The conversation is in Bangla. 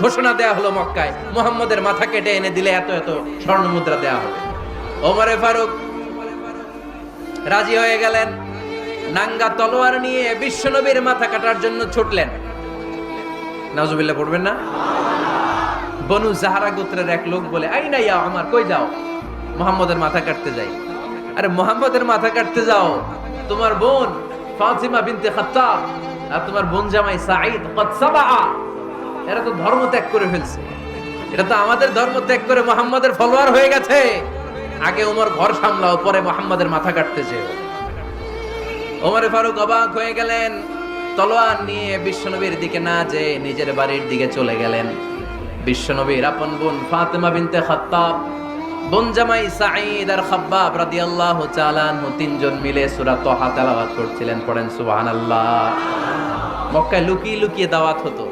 ঘোষণা দেয়া হলো মক্কায়, মুহাম্মদের মাথা কেটে এনে দিলে এত এত স্বর্ণ মুদ্রা দেয়া হবে। ওমরে ফারুক রাজি হয়ে গেলেন, নাঙ্গা তলোয়ার নিয়ে বিশ্বনবীর মাথা কাটার জন্য ছুটলেন। নাউজুবিল্লাহ পড়বেন না? বনু জাহারা গোত্রের এক লোক বলে, আইনা ইয়া ওমর, কই যাও? মুহাম্মদের মাথা কাটতে যাই। আরে মুহাম্মদের মাথা কাটতে যাও? তোমার বোন ফাতিমা বিনতে খাত্তাব আর তোমার বোন জামাই সাঈদ কদ সাবাআ, এরা তো ধর্ম ত্যাগ করে ফেলছে, এটা তো আমাদের ধর্ম ত্যাগ করে মুহাম্মদের ফলোয়ার হয়ে গেছে। আগে ওমর ঘর সামলাও, পরে মুহাম্মদের মাথা কাটতেছে। ওমরে ফারুক অবাক হয়ে গেলেন, তলোয়ার নিয়ে বিশ্বনবীর দিকে না যেয়ে নিজের বাড়ির দিকে চলে গেলেন। বিশ্বনবীর আপন বোন ফাতিমা বিনতে খাত্তাব, বোন জামাই সাঈদ আর খাব্বাব রাদিয়াল্লাহু তাআলা আনহু তিনজন মিলে সূরা তাহা তেলাওয়াত করছিলেন। পড়েন সুবহানাল্লাহ। মক্কায় লুকিয়ে লুকিয়ে দাওয়াত হতো।